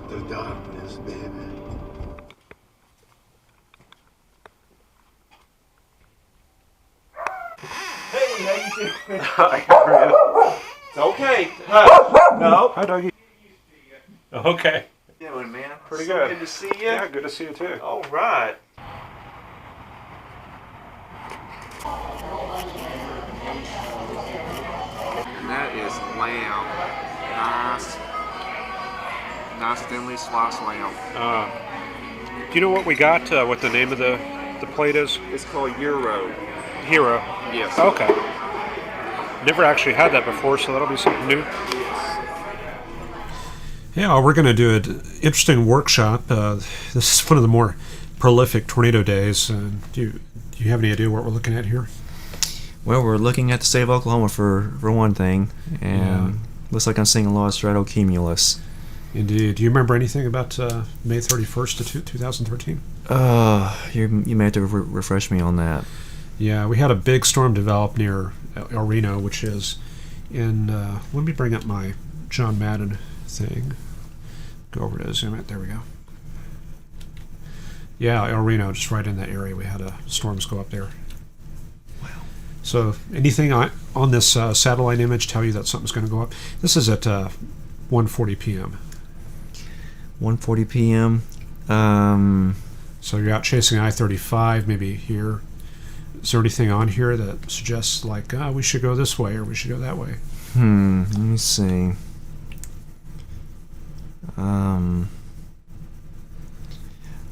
the darkness, baby. Hey, how you doing? Hi, Reno. It's okay. No. Hi, Dougie. Okay. Doing, man. Pretty So good. Good to see you. Yeah, good to see you too. All right. And that is lamb. Nice thinly sliced lamb. Do you know what we got? What the name of the plate is? It's called Euro. Hero. Yes. Okay. Never actually had that before, so that'll be something new. Yeah, we're going to do an interesting workshop. This is one of the more prolific tornado days. Do you have any idea what we're looking at here? Well, we're looking at the state of Oklahoma for one thing, and looks like I'm seeing a lot of stratocumulus. Indeed. Do you remember anything about May 31st of 2013? You may have to refresh me on that. Yeah, we had a big storm develop near Reno, which is in... let me bring up my John Madden thing. Go over to zoom it. There we go. Yeah, El Reno, just right in that area. We had storms go up there. Wow. So anything on this satellite image tell you that something's going to go up? This is at 1:40 p.m. 1:40 p.m. So you're out chasing I-35, maybe here. Is there anything on here that suggests, like, we should go this way or we should go that way? Let me see.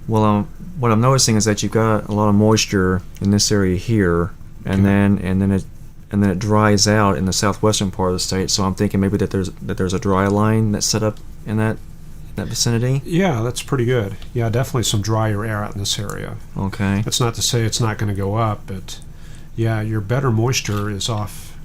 Well, what I'm noticing is that you've got a lot of moisture in this area here, and then it dries out in the southwestern part of the state. So I'm thinking maybe that there's a dry line that's set up in that vicinity. Yeah, that's pretty good. Yeah, definitely some drier air out in this area. Okay. That's not to say it's not going to go up, but yeah, your better moisture is off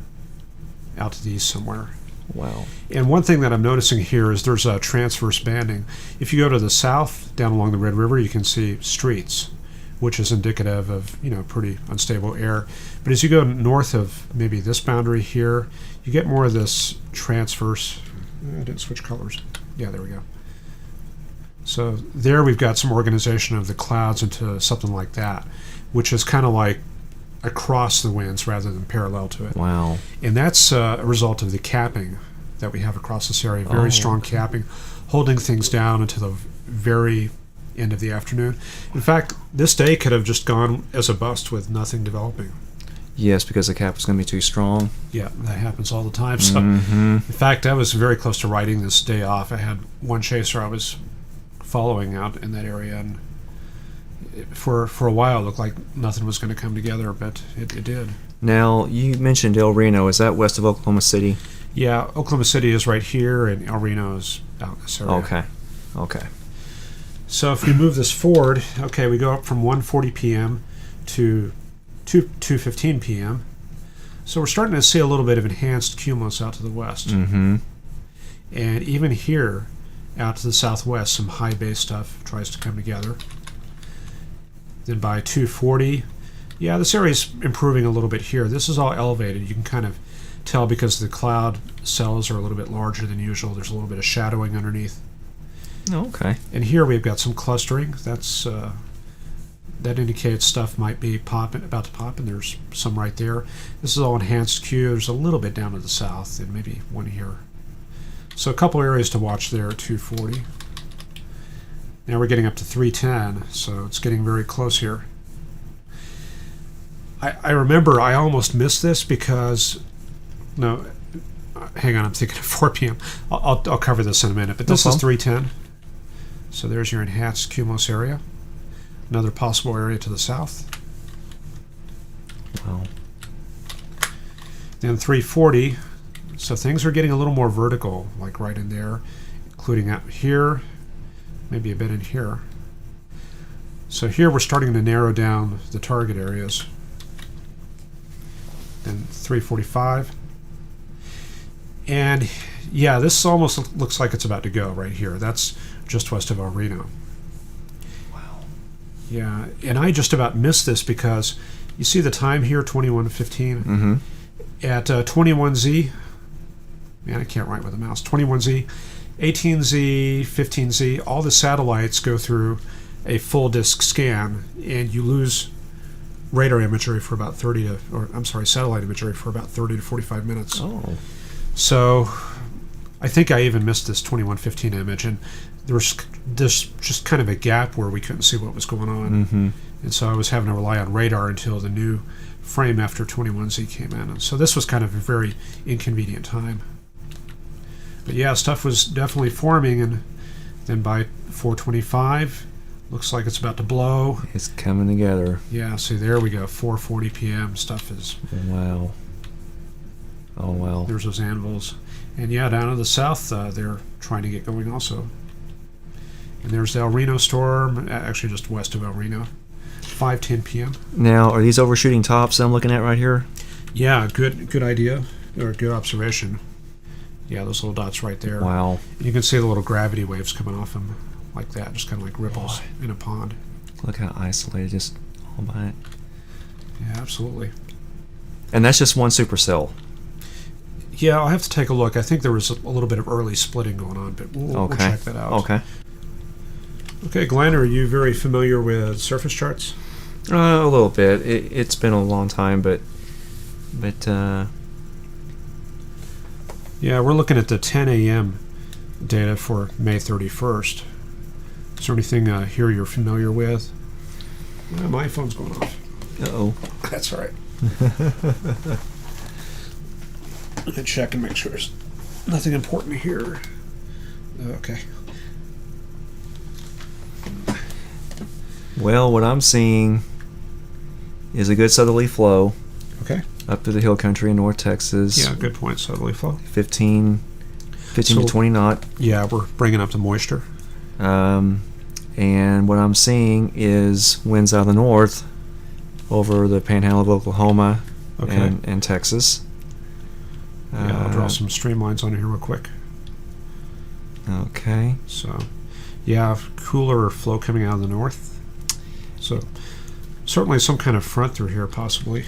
out to the east somewhere. Wow. And one thing that I'm noticing here is there's a transverse banding. If you go to the south, down along the Red River, you can see streets, which is indicative of, pretty unstable air. But as you go north of maybe this boundary here, you get more of this transverse. I didn't switch colors. Yeah, there we go. So there we've got some organization of the clouds into something like that, which is kind of like across the winds rather than parallel to it. Wow. And that's a result of the capping that we have across this area. Very strong capping, holding things down until the very end of the afternoon. In fact, this day could have just gone as a bust with nothing developing. Yes, because the cap is going to be too strong. Yeah, that happens all the time. So, in fact, I was very close to writing this day off. I had one chaser I was following out in that area, and for a while it looked like nothing was going to come together, but it did. Now, you mentioned El Reno. Is that west of Oklahoma City? Yeah, Oklahoma City is right here, and El Reno is out in this area. Okay. So if we move this forward, we go up from 1:40 p.m. to 2:15 p.m. So we're starting to see a little bit of enhanced cumulus out to the west. Mm-hmm. And even here, out to the southwest, some high bay stuff tries to come together. Then by 2:40, this area is improving a little bit here. This is all elevated. You can kind of tell because the cloud cells are a little bit larger than usual. There's a little bit of shadowing underneath. Okay. And here we've got some clustering. That indicates stuff might be about to pop, and there's some right there. This is all enhanced Q. There's a little bit down to the south, and maybe one here. So a couple areas to watch there at 2:40. Now we're getting up to 3:10, so it's getting very close here. I remember I almost missed this because, no, hang on, I'm thinking of 4 p.m. I'll cover this in a minute, but this is 3:10. So there's your enhanced cumulus area. Another possible area to the south. Wow. Then 3:40. So things are getting a little more vertical, like right in there, including out here, maybe a bit in here. So here we're starting to narrow down the target areas. Then 3:45. And this almost looks like it's about to go right here. That's just west of El Reno. Wow. Yeah, and I just about missed this because you see the time here, 21:15. Mm-hmm. At 21Z, man, I can't write with a mouse. 21Z, 18Z, 15Z, all the satellites go through a full disk scan, and you lose radar imagery for about satellite imagery for about 30 to 45 minutes. Oh. So I think I even missed this 2115 image, and there was just kind of a gap where we couldn't see what was going on. Mm-hmm. And so I was having to rely on radar until the new frame after 21Z came in. And so this was kind of a very inconvenient time. But yeah, stuff was definitely forming, and then by 4:25, looks like it's about to blow. It's coming together. Yeah, see, there we go, 4:40 p.m. Stuff is... Wow. Oh, wow. There's those anvils. And yeah, down to the south, they're trying to get going also. And there's the El Reno storm, actually just west of El Reno, 5:10 p.m. Now, are these overshooting tops that I'm looking at right here? Yeah, good idea, or good observation. Yeah, those little dots right there. Wow. And you can see the little gravity waves coming off them like that, just kind of like ripples in a pond. Look how isolated, just all by it. Yeah, absolutely. And that's just one supercell. Yeah, I'll have to take a look. I think there was a little bit of early splitting going on, but we'll check that out. Okay. Okay, Glenn, are you very familiar with surface charts? A little bit. It's been a long time, but yeah, we're looking at the 10 a.m. data for May 31st. Is there anything here you're familiar with? My phone's going off. uh-oh. That's all right. I'm going to check and make sure there's nothing important here. Okay. Well, what I'm seeing is a good southerly flow Okay. up to the hill country in North Texas. Yeah, good point. Southerly flow. 15 to 20 knot. Yeah, we're bringing up the moisture. And what I'm seeing is winds out of the north over the panhandle of Oklahoma and Texas. Yeah, I'll draw some streamlines on here real quick. Okay. So, yeah, cooler flow coming out of the north. So, certainly some kind of front through here, possibly.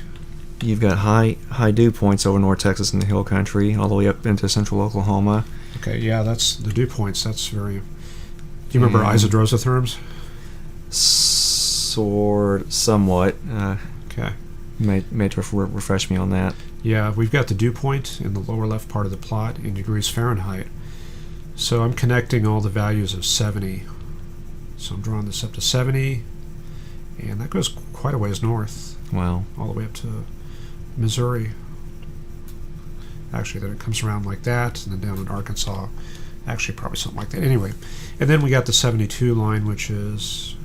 You've got high dew points over North Texas and the hill country, all the way up into central Oklahoma. Okay, yeah, that's the dew points. That's very... Do you remember isodrosotherms? Somewhat. Okay. May refresh me on that. Yeah, we've got the dew point in the lower left part of the plot in degrees Fahrenheit. So I'm connecting all the values of 70. So I'm drawing this up to 70, and that goes quite a ways north. Wow. All the way up to Missouri. Actually, then it comes around like that, and then down in Arkansas. Actually, probably something like that. Anyway, and then we got the 72 line, which is...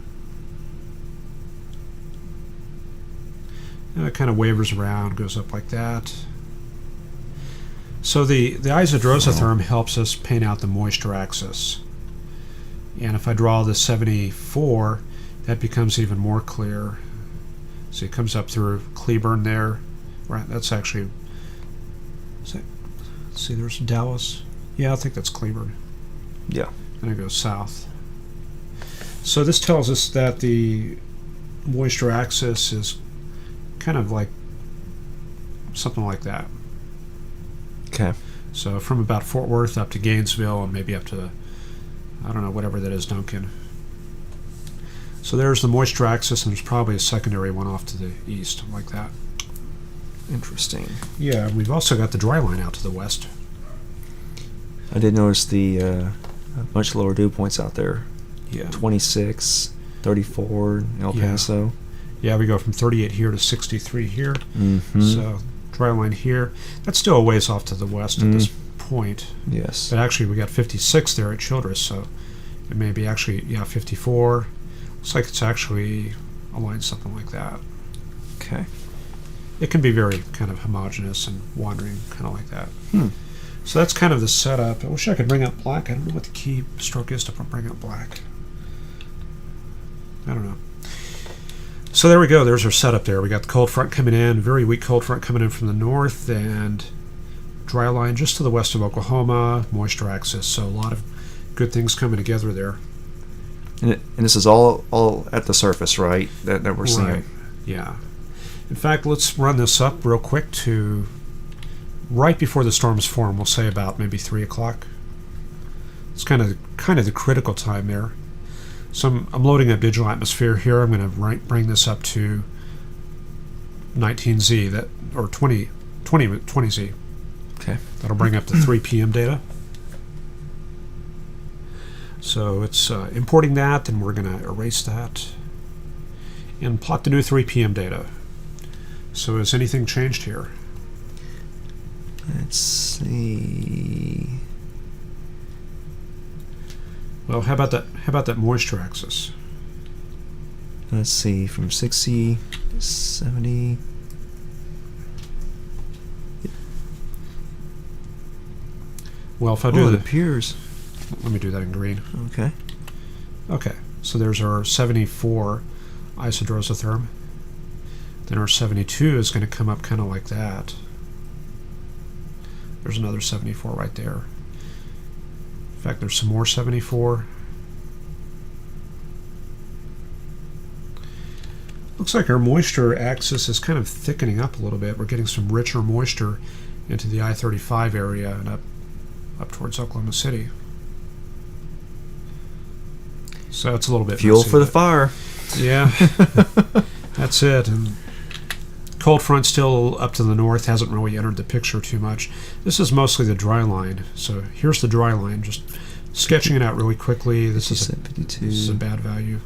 it kind of wavers around, goes up like that. So the isodrosotherm helps us paint out the moisture axis. And if I draw the 74, that becomes even more clear. So it comes up through Cleburne there. Right, that's actually... let's see, there's Dallas. Yeah, I think that's Cleburne. Yeah. And it goes south. So this tells us that the moisture axis is kind of like something like that. Okay. So from about Fort Worth up to Gainesville and maybe up to, I don't know, whatever that is, Duncan. So there's the moisture axis, and there's probably a secondary one off to the east, like that. Interesting. Yeah, we've also got the dry line out to the west. I did notice the much lower dew points out there. Yeah. 26, 34 in El Paso. Yeah, we go from 38 here to 63 here. Mm-hmm. So dry line here. That's still a ways off to the west at this point. Yes. But actually, we got 56 there at Childress, so it may be actually, 54. Looks like it's actually aligned something like that. Okay. It can be very kind of homogeneous and wandering, kind of like that. So that's kind of the setup. I wish I could bring up black. I don't know what the key stroke is to bring up black. I don't know. So there we go. There's our setup there. We got the cold front coming in, very weak cold front coming in from the north, and dry line just to the west of Oklahoma, moisture axis. So a lot of good things coming together there. And this is all at the surface, right? That we're seeing. Right. Yeah. In fact, let's run this up real quick to right before the storms form. We'll say about maybe 3 o'clock. It's kind of the critical time there. So I'm loading a digital atmosphere here. I'm going to bring this up to 19Z, that or 20Z. Okay. That'll bring up the 3 p.m. data. So it's importing that, and we're going to erase that and plot the new 3 p.m. data. So has anything changed here? Let's see. Well, how about that moisture axis? Let's see, from 60 to 70. Well, if I Oh, do it the, appears. let me do that in green. Okay. Okay, so there's our 74 isodrosotherm. Then our 72 is going to come up kind of like that. There's another 74 right there. In fact, there's some more 74. Looks like our moisture axis is kind of thickening up a little bit. We're getting some richer moisture into the I-35 area and up towards Oklahoma City. So it's a little bit Fuel messy, for the but- fire. Yeah, that's it. And cold front still up to the north, hasn't really entered the picture too much. This is mostly the dry line. So here's the dry line, just sketching it out really quickly. This is 52. a bad value.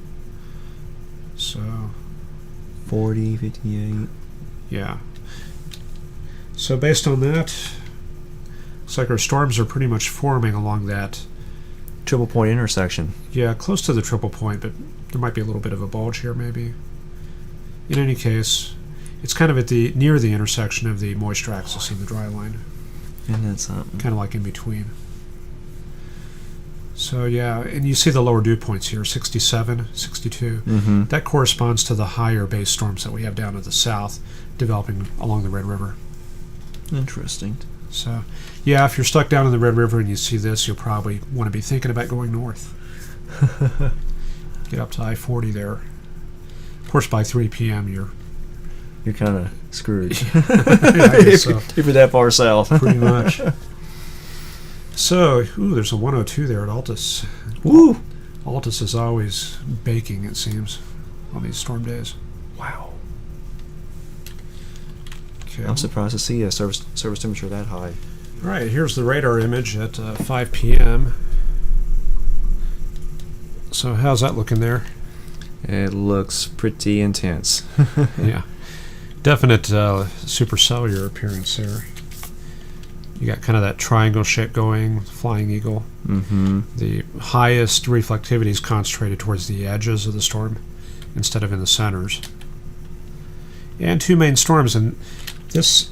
So 40, 58. yeah. So based on that, looks like our storms are pretty much forming along that. Triple point intersection. Yeah, close to the triple point, but there might be a little bit of a bulge here maybe. In any case, it's kind of at the near the intersection of the moisture axis and the dry line, And that's something. kind of like in between. So yeah, and you see the lower dew points here, 67, 62. Mm-hmm. That corresponds to the higher base storms that we have down to the south developing along the Red River. Interesting. So yeah, if you're stuck down in the Red River and you see this, you'll probably want to be thinking about going north. Get up to I-40 there. Of course, by 3 p.m. You're kind of screwed. Yeah, I guess so. If you're that far south. Pretty much. So, there's a 102 there at Altus. Woo! Altus is always baking, it seems, on these storm days. Wow. Okay. I'm surprised to see a surface temperature that high. All right, here's the radar image at 5 p.m. So, how's that looking there? It looks pretty intense. Yeah. Definite supercellular appearance there. You got kind of that triangle shape going, flying eagle. Mm-hmm. The highest reflectivity is concentrated towards the edges of the storm instead of in the centers. And two main storms, and this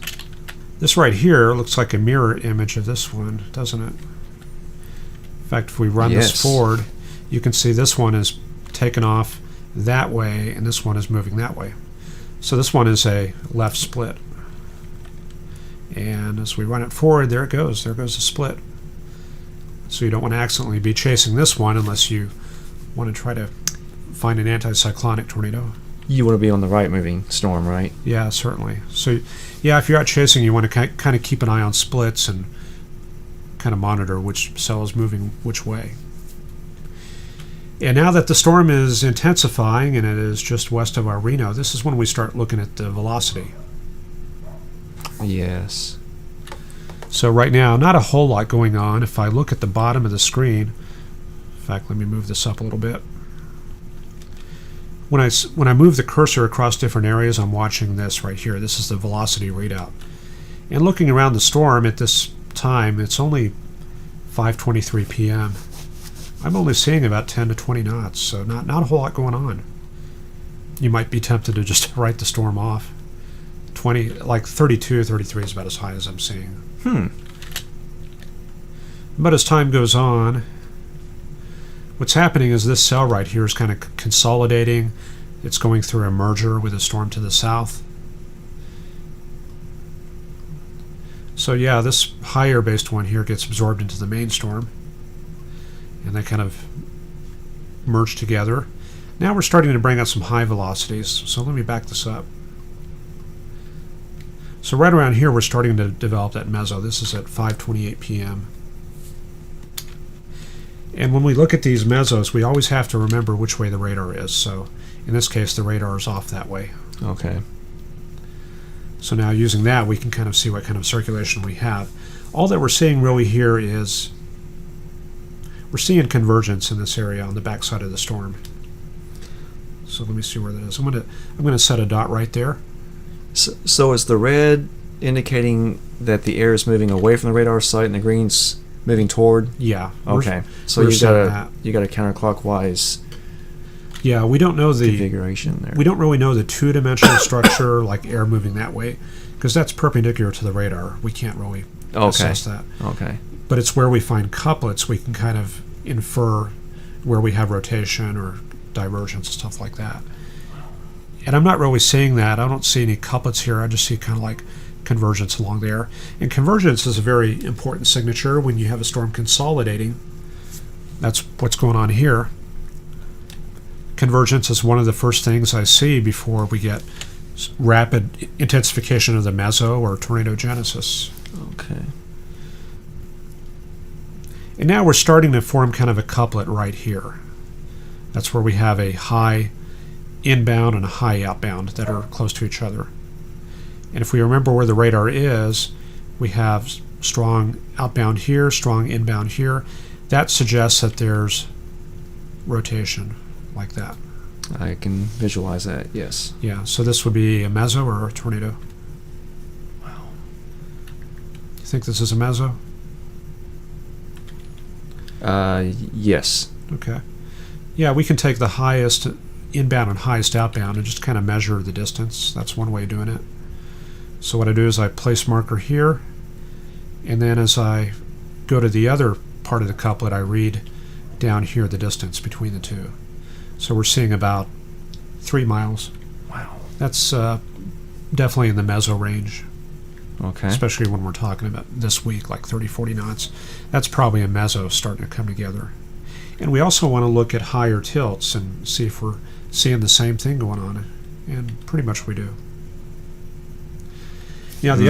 right here looks like a mirror image of this one, doesn't it? In fact, if we run this forward, you can see this one is taken off that way, and this one is moving that way. So this one is a left split. And as we run it forward, there it goes. There goes the split. So you don't want to accidentally be chasing this one unless you want to try to find an anticyclonic tornado. You want to be on the right moving storm, right? Yeah, certainly. So, yeah, if you're out chasing, you want to kind of keep an eye on splits and kind of monitor which cell is moving which way. And now that the storm is intensifying and it is just west of our Reno, this is when we start looking at the velocity. Yes. So right now, not a whole lot going on. If I look at the bottom of the screen, in fact, let me move this up a little bit. When I move the cursor across different areas, I'm watching this right here. This is the velocity readout. And looking around the storm at this time, it's only 5:23 p.m. I'm only seeing about 10 to 20 knots, so not a whole lot going on. You might be tempted to just write the storm off. 20, like 32, 33 is about as high as I'm seeing. But as time goes on, what's happening is this cell right here is kind of consolidating. It's going through a merger with a storm to the south. So yeah, this higher based one here gets absorbed into the main storm. And they kind of merge together. Now we're starting to bring out some high velocities. So let me back this up. So right around here, we're starting to develop that meso. This is at 5:28 p.m. And when we look at these mesos, we always have to remember which way the radar is. So in this case, the radar is off that way. Okay. So now using that, we can kind of see what kind of circulation we have. All that we're seeing really here is we're seeing convergence in this area on the backside of the storm. So let me see where that is. I'm gonna set a dot right there. So is the red indicating that the air is moving away from the radar site and the green's moving toward? Yeah. Okay. So we're you setting got a counterclockwise Yeah, we don't know the configuration there. We don't really know the two-dimensional structure, like air moving that way, because that's perpendicular to the radar. We can't really assess that. Okay. But it's where we find couplets, we can kind of infer where we have rotation or divergence and stuff like that. And I'm not really seeing that. I don't see any couplets here. I just see kind of like convergence along there. And convergence is a very important signature when you have a storm consolidating. That's what's going on here. Convergence is one of the first things I see before we get rapid intensification of the meso or tornado genesis. Okay. And now we're starting to form kind of a couplet right here. That's where we have a high inbound and a high outbound that are close to each other. And if we remember where the radar is, we have strong outbound here, strong inbound here. That suggests that there's rotation like that. I can visualize that, yes. Yeah, so this would be a meso or a tornado. Wow. You think this is a meso? Yes. Okay. Yeah, we can take the highest inbound and highest outbound and just kind of measure the distance. That's one way of doing it. So what I do is I place marker here, and then as I go to the other part of the couplet, I read down here the distance between the two. So we're seeing about 3 miles. Wow. That's definitely in the meso range. Okay. Especially when we're talking about this week, like 30, 40 knots. That's probably a meso starting to come together. And we also want to look at higher tilts and see if we're seeing the same thing going on. And pretty much we do. Now, the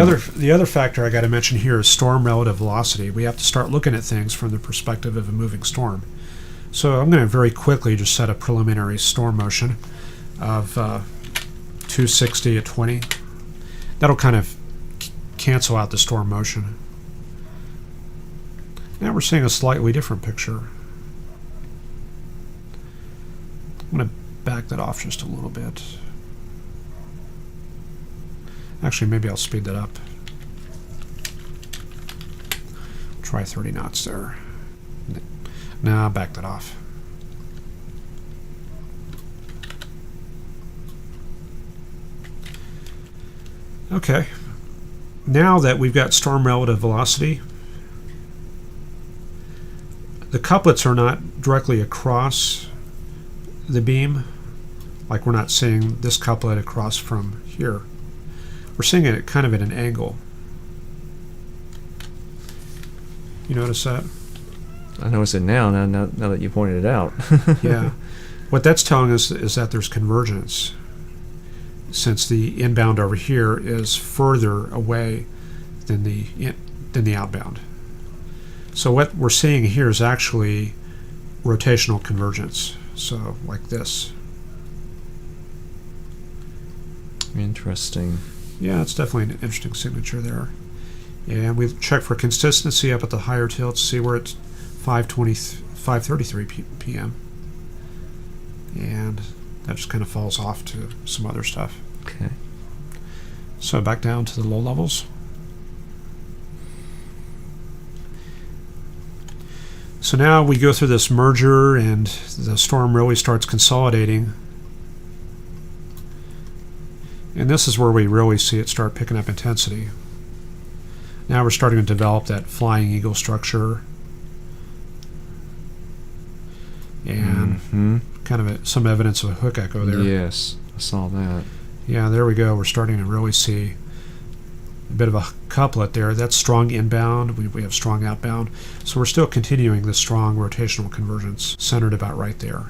other factor I got to mention here is storm relative velocity. We have to start looking at things from the perspective of a moving storm. So I'm going to very quickly just set a preliminary storm motion of 260 at 20. That'll kind of cancel out the storm motion. Now we're seeing a slightly different picture. I'm going to back that off just a little bit. Actually, maybe I'll speed that up. Try 30 knots there. Nah, back that off. Okay. Now that we've got storm relative velocity, the couplets are not directly across the beam. Like we're not seeing this couplet across from here. We're seeing it kind of at an angle. You notice that? I notice it now that you pointed it out. Yeah. What that's telling us is that there's convergence, since the inbound over here is further away than the outbound. So what we're seeing here is actually rotational convergence. So like this. Interesting. Yeah, it's definitely an interesting signature there. And we check for consistency up at the higher tilts. See where it's 5:33 p.m. And that just kind of falls off to some other stuff. Okay. So back down to the low levels. So now we go through this merger and the storm really starts consolidating. And this is where we really see it start picking up intensity. Now we're starting to develop that flying eagle structure. And kind of some evidence of a hook echo there. Yes, I saw that. Yeah, there we go. We're starting to really see a bit of a couplet there. That's strong inbound. We have strong outbound. So we're still continuing this strong rotational convergence centered about right there.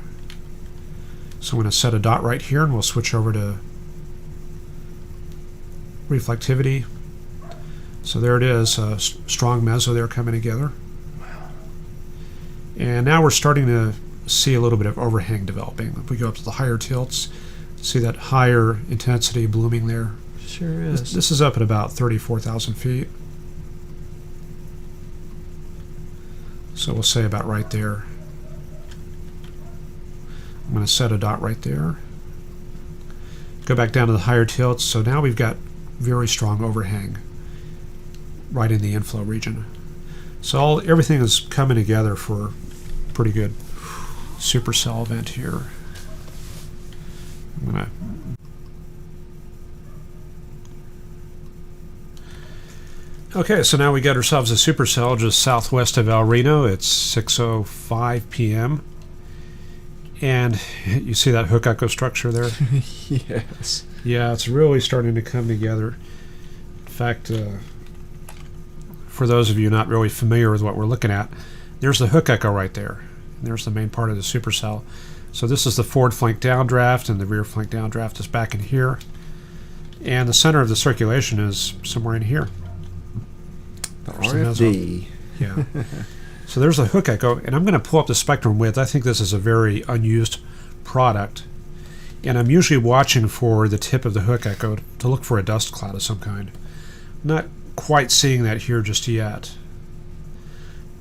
So I'm going to set a dot right here and we'll switch over to reflectivity. So there it is, strong meso there coming together. And now we're starting to see a little bit of overhang developing. If we go up to the higher tilts, see that higher intensity blooming there. Sure is. This is up at about 34,000 feet. So we'll say about right there. I'm going to set a dot right there. Go back down to the higher tilts. So now we've got very strong overhang right in the inflow region. So everything is coming together for a pretty good supercell event here. I'm going to Okay, so now we got ourselves a supercell just southwest of El Reno. It's 6:05 p.m. And you see that hook echo structure there? Yes. Yeah, it's really starting to come together. In fact, for those of you not really familiar with what we're looking at, there's the hook echo right there. And there's the main part of the supercell. So this is the forward flank downdraft, and the rear flank downdraft is back in here. And the center of the circulation is somewhere in here. RFD. Yeah. So there's a hook echo, and I'm going to pull up the spectrum width. I think this is a very unused product, and I'm usually watching for the tip of the hook echo to look for a dust cloud of some kind. Not quite seeing that here just yet.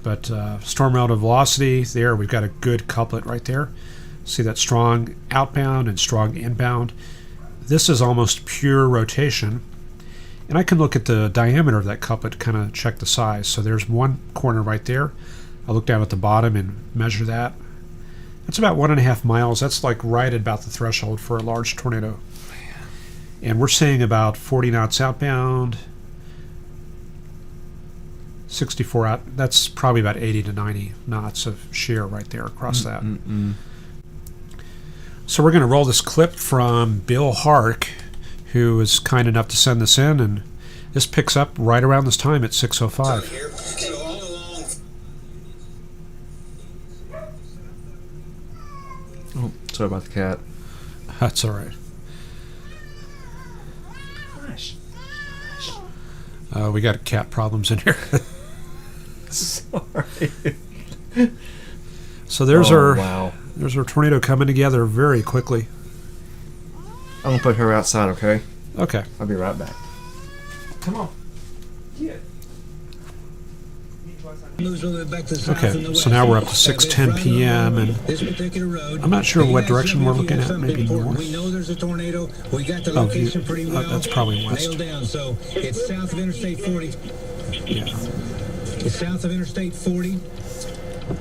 But storm relative velocity, there we've got a good couplet right there. See that strong outbound and strong inbound. This is almost pure rotation. And I can look at the diameter of that couplet to kind of check the size. So there's one corner right there. I'll look down at the bottom and measure that. That's about 1.5 miles. That's like right at about the threshold for a large tornado. And we're seeing about 40 knots outbound, 64 out. That's probably about 80 to 90 knots of shear right there across that. So we're going to roll this clip from Bill Hark, who was kind enough to send this in, and this picks up right around this time at 6:05. Oh, sorry about the cat. That's all right. We got cat problems in here. Sorry. So there's wow. there's our tornado coming together very quickly. I'm gonna put her outside, okay? Okay. I'll be right back. Come on. Okay, so now we're up to 6:10 p.m. and I'm not sure what direction we're looking at. Maybe north. We know there's a tornado. We got the Oh, location pretty well. that's probably west. Nailed down. So it's south of Interstate 40. Yeah. It's south of Interstate 40.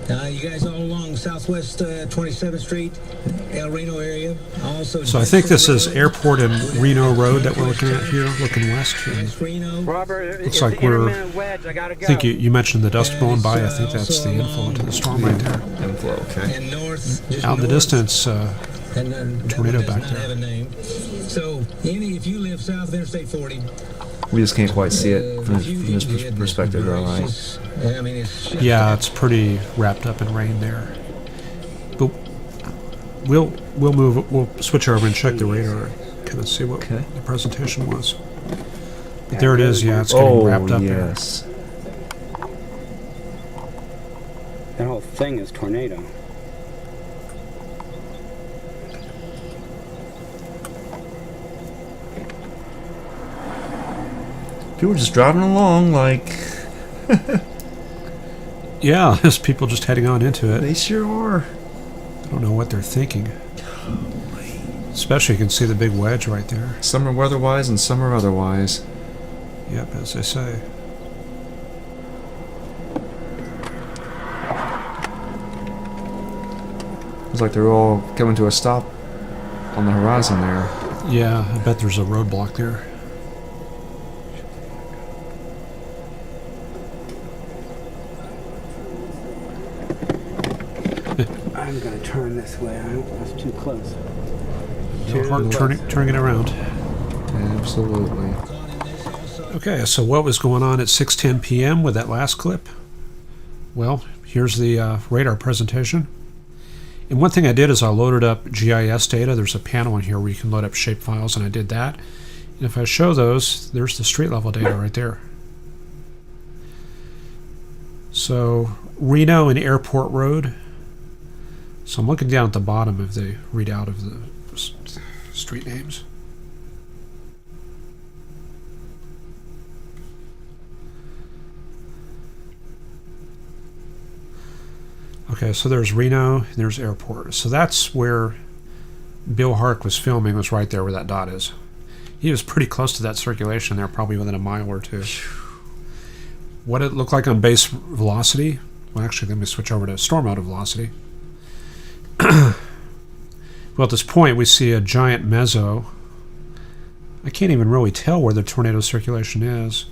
You guys all along Southwest 27th Street, El Reno area. Also, So I think this is Airport and Reno Road that we're looking at here, looking west. And Reno. Robert, looks like we're. I think you mentioned the dust blowing by. I think that's the inflow into the storm right there. Inflow, okay. And north, just Out in the north. distance, And then that tornado one does back not there. have a name. So, if you live south of Interstate 40, We just can't quite see it from this perspective, right? I mean, it's Yeah, it's pretty wrapped up in rain there. But we'll move. We'll switch over and check the radar, and kind of see what Okay. the presentation was. But there it is. Yeah, it's getting wrapped up there. yes. That whole thing is tornado. People are just driving along like Yeah, there's people just heading on into it. they sure are. I don't know what they're thinking. Especially, you can see the big wedge right there. Some are weather-wise and some are otherwise. Yep, as they say. It's like they're all coming to a stop on the horizon there. Yeah, I bet there's a roadblock there. I'm gonna turn this way. That's too close. Turning it around. Absolutely. Okay, so what was going on at 6:10 p.m. with that last clip? Well, here's the radar presentation. And one thing I did is I loaded up GIS data. There's a panel in here where you can load up shape files, and I did that. And if I show those, there's the street level data right there. So Reno and Airport Road. So I'm looking down at the bottom if they read out of the street names. Okay, so there's Reno and there's Airport. So that's where Bill Hark was filming, was right there where that dot is. He was pretty close to that circulation there, probably within a mile or two. What it looked like on base velocity, well actually let me switch over to storm out of velocity. Well, at this point we see a giant mezzo. I can't even really tell where the tornado circulation is,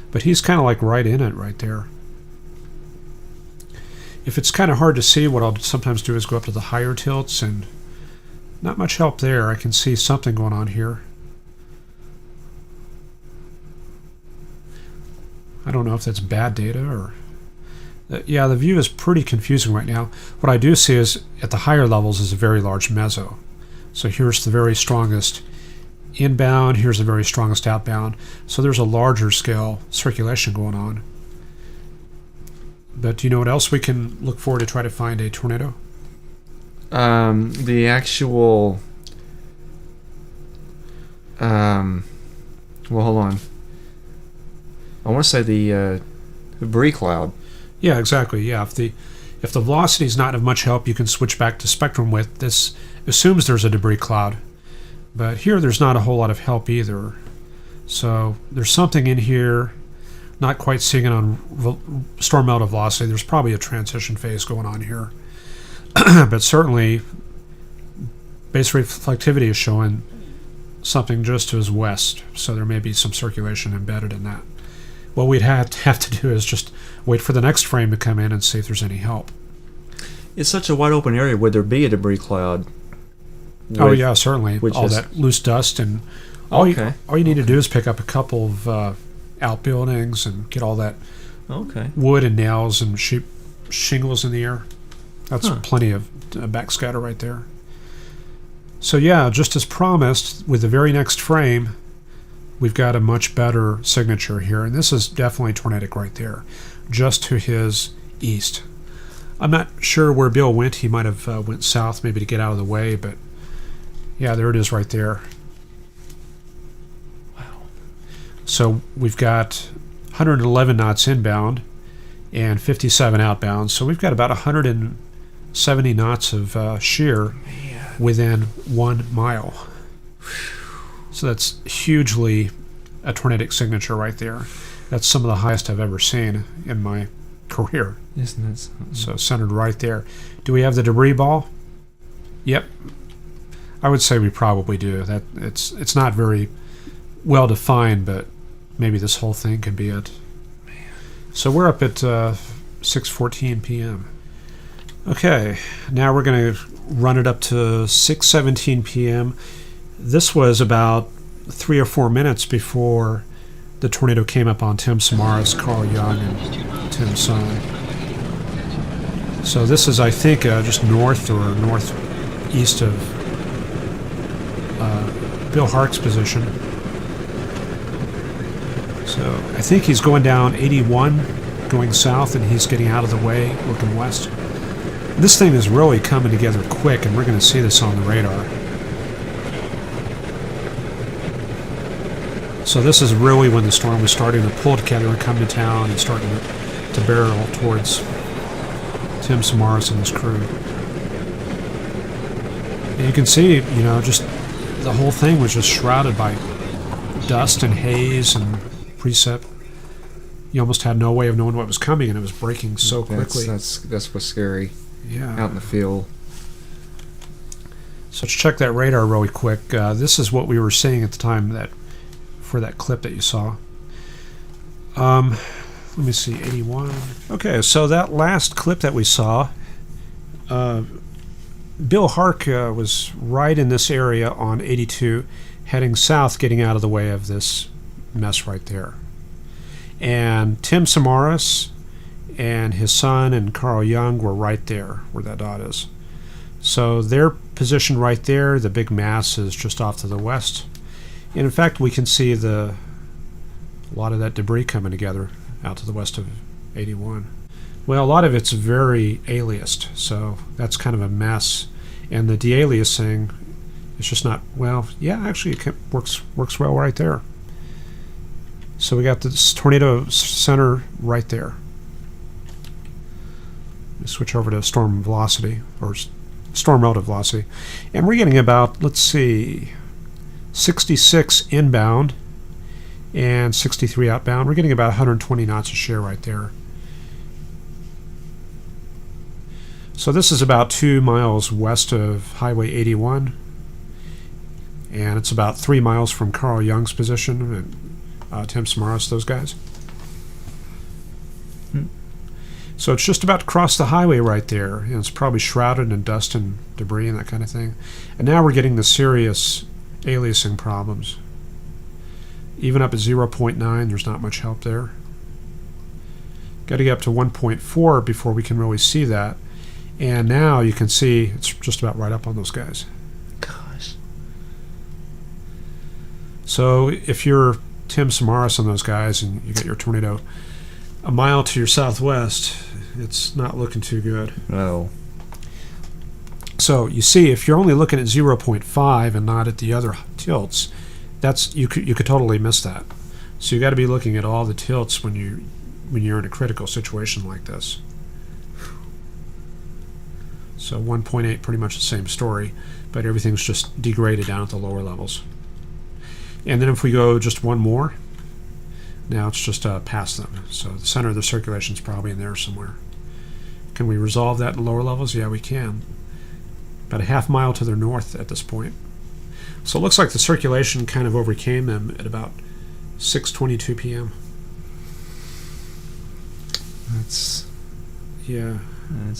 but he's kind of like right in it right there. If it's kind of hard to see, what I'll sometimes do is go up to the higher tilts, and not much help there. I can see something going on here. I don't know if that's bad data or... yeah, the view is pretty confusing right now. What I do see is, at the higher levels, is a very large mezzo. So here's the very strongest inbound, here's the very strongest outbound. So there's a larger scale circulation going on. But do you know what else we can look for to try to find a tornado? The actual... well, hold on. I want to say the debris cloud. Yeah, exactly. Yeah, if the velocity is not of much help, you can switch back to spectrum width. This assumes there's a debris cloud, but here there's not a whole lot of help either. So there's something in here. Not quite seeing it on storm out of velocity. There's probably a transition phase going on here, but certainly base reflectivity is showing something just to his west. So there may be some circulation embedded in that. What we'd have to do is just wait for the next frame to come in and see if there's any help. It's such a wide open area. Would there be a debris cloud? Oh yeah, certainly. All is, that loose dust and all you need to do is pick up a couple of outbuildings and get all that wood and nails and sheep shingles in the air. That's plenty of backscatter right there. So yeah, just as promised, with the very next frame, we've got a much better signature here, and this is definitely tornadic right there, just to his east. I'm not sure where Bill went. He might have went south maybe to get out of the way, but yeah, there it is right there. Wow. So we've got 111 knots inbound and 57 outbound, so we've got about 170 knots of shear within 1 mile. So that's hugely a tornadic signature right there. That's some of the highest I've ever seen in my career. Isn't it something? So centered right there. Do we have the debris ball? Yep. I would say we probably do. That it's not very well defined, but maybe this whole thing could be it. So we're up at 6:14 p.m. Okay, now we're going to run it up to 6:17 p.m. This was about 3 or 4 minutes before the tornado came up on Tim Samaras, Carl Young, and Tim's son. So this is, I think, just north or northeast of Bill Hark's position. So I think he's going down 81, going south, and he's getting out of the way, looking west. This thing is really coming together quick, and we're going to see this on the radar. So this is really when the storm was starting to pull together and come to town and starting to barrel towards Tim Samaras and his crew. And you can see, just the whole thing was just shrouded by dust and haze and precip. You almost had no way of knowing what was coming, and it was breaking so quickly. That's what's scary. Yeah. Out in the field. So let's check that radar really quick. This is what we were seeing at the time for that clip that you saw. Let me see, 81. Okay, so that last clip that we saw, Bill Hark was right in this area on 82, heading south, getting out of the way of this mess right there. And Tim Samaras and his son and Carl Young were right there where that dot is. So they're positioned right there. The big mass is just off to the west. And in fact, we can see a lot of that debris coming together out to the west of 81. Well, a lot of it's very aliased, so that's kind of a mess. And the de-aliasing is just not, well, yeah, actually it works well right there. So we got this tornado center right there. Switch over to storm velocity, or storm relative velocity. And we're getting about, let's see, 66 inbound and 63 outbound. We're getting about 120 knots a share right there. So this is about 2 miles west of Highway 81. And it's about 3 miles from Carl Jung's position and Tim Samaras, those guys. So it's just about to cross the highway right there, and it's probably shrouded in dust and debris and that kind of thing. And now we're getting the serious aliasing problems. Even up at 0.9, there's not much help there. Got to get up to 1.4 before we can really see that. And now you can see it's just about right up on those guys. Gosh. So if you're Tim Samaras on those guys and you get your tornado a mile to your southwest, it's not looking too good. No. So you see, if you're only looking at 0.5 and not at the other tilts, that's you could totally miss that. So you got to be looking at all the tilts when you're in a critical situation like this. So 1.8, pretty much the same story, but everything's just degraded down at the lower levels. And then if we go just one more, now it's just past them. So the center of the circulation is probably in there somewhere. Can we resolve that in lower levels? Yeah, we can. About a half mile to their north at this point. So it looks like the circulation kind of overcame them at about 6:22 p.m. That's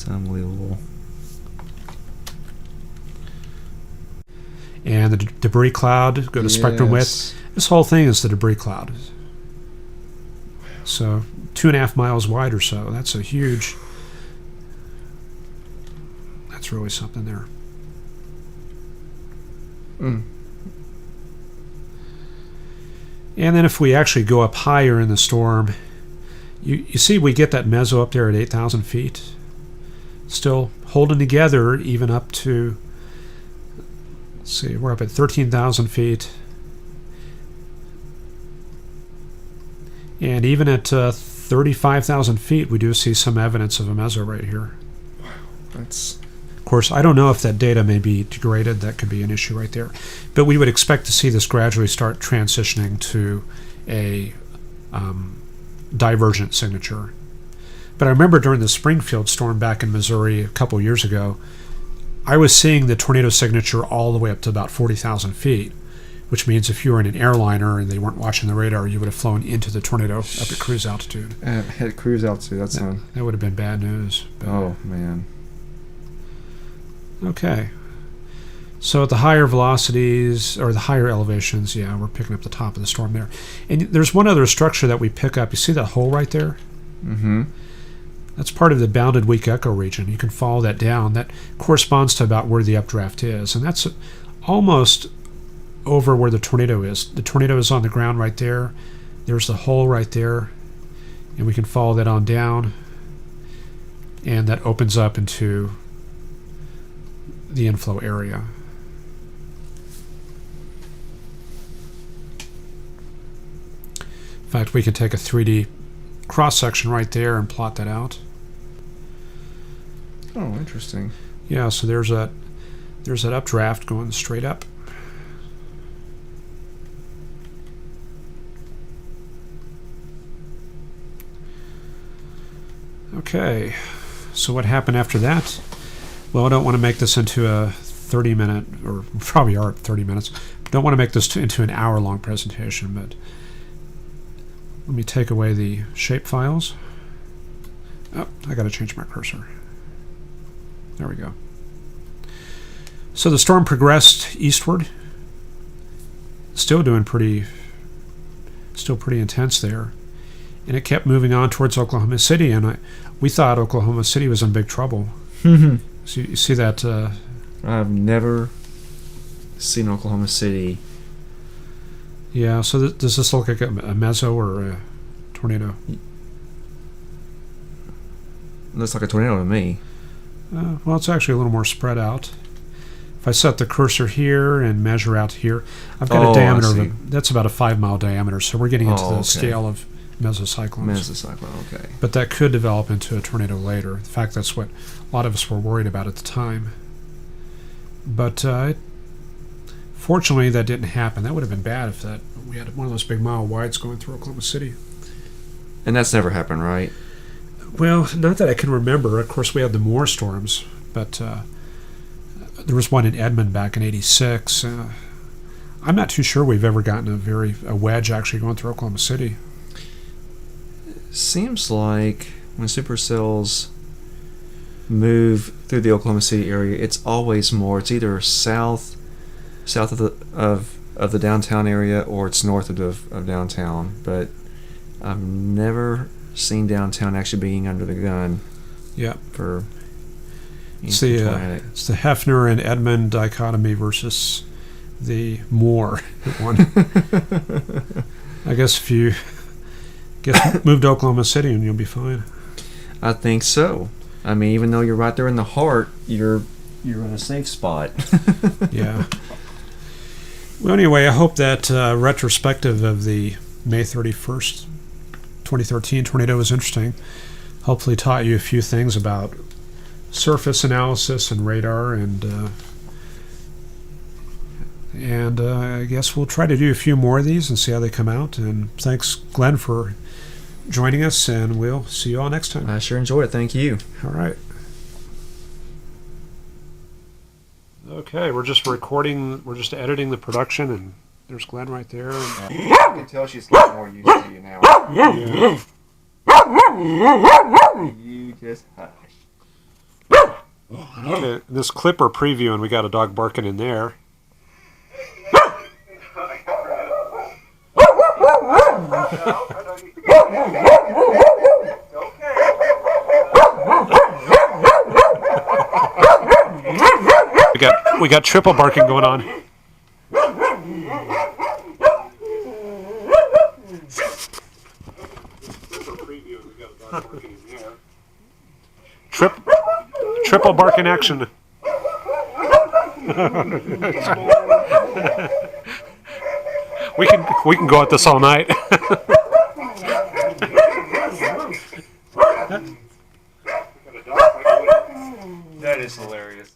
unbelievable. And the debris cloud, go to spectrum width. This whole thing is the debris cloud. So 2.5 miles wide or so. That's really something there. And then if we actually go up higher in the storm, you see we get that meso up there at 8,000 feet. Still holding together even up to, let's see, we're up at 13,000 feet. And even at 35,000 feet, we do see some evidence of a meso right here. Wow, that's... Of course, I don't know if that data may be degraded. That could be an issue right there. But we would expect to see this gradually start transitioning to a divergent signature. But I remember during the Springfield storm back in Missouri a couple years ago, I was seeing the tornado signature all the way up to about 40,000 feet, which means if you were in an airliner and they weren't watching the radar, you would have flown into the tornado up at cruise altitude. At cruise altitude, that would have been bad news. But, oh, man. Okay. So at the higher velocities, or the higher elevations, yeah, we're picking up the top of the storm there. And there's one other structure that we pick up. You see that hole right there? Mm-hmm. That's part of the bounded weak echo region. You can follow that down. That corresponds to about where the updraft is. And that's almost over where the tornado is. The tornado is on the ground right there. There's the hole right there. And we can follow that on down. And that opens up into the inflow area. In fact, we can take a 3D cross-section right there and plot that out. Oh, interesting. Yeah, so there's that updraft going straight up. Okay, so what happened after that? Well, I don't want to make this into a 30-minute, or probably are 30 minutes. Don't want to make this into an hour-long presentation, but let me take away the shape files. Oh, I got to change my cursor. There we go. So the storm progressed eastward. Still pretty intense there. And it kept moving on towards Oklahoma City, and we thought Oklahoma City was in big trouble. So you see that? I've never seen Oklahoma City. Yeah, so does this look like a meso or a tornado? looks like a tornado to me. Well, it's actually a little more spread out. If I set the cursor here and measure out here, I've got a diameter that's about a 5-mile diameter, so we're getting into the scale of mesocyclones. Mesocyclone, okay. But that could develop into a tornado later. In fact, that's what a lot of us were worried about at the time. But fortunately, that didn't happen. That would have been bad if we had one of those big mile wides going through Oklahoma City. And that's never happened, right? Well, not that I can remember. Of course, we had the Moore storms, but there was one in Edmond back in '86. I'm not too sure we've ever gotten a wedge actually going through Oklahoma City. Seems like when supercells move through the Oklahoma City area, it's always more. It's either south of the downtown area, or it's north of downtown. But I've never seen downtown actually being under the gun. Yeah. For it's the Hefner and Edmond dichotomy versus the Moore one. I guess if you move to Oklahoma City and you'll be fine. I think so. I mean, even though you're right there in the heart, you're in a safe spot. Yeah. Well, anyway, I hope that retrospective of the May 31st, 2013 tornado was interesting. Hopefully taught you a few things about surface analysis and radar, and I guess we'll try to do a few more of these and see how they come out. And thanks, Glenn, for joining us, and we'll see you all next time. I sure enjoyed it. Thank you. All right. Okay, we're just recording, we're just editing the production, and there's Glenn right there. I can tell she's getting more used to you now. Yeah. You just hush. Okay, this clip we're previewing, we got a dog barking in there. We got triple barking going on. Triple bark in action. we can go at this all night. That is hilarious.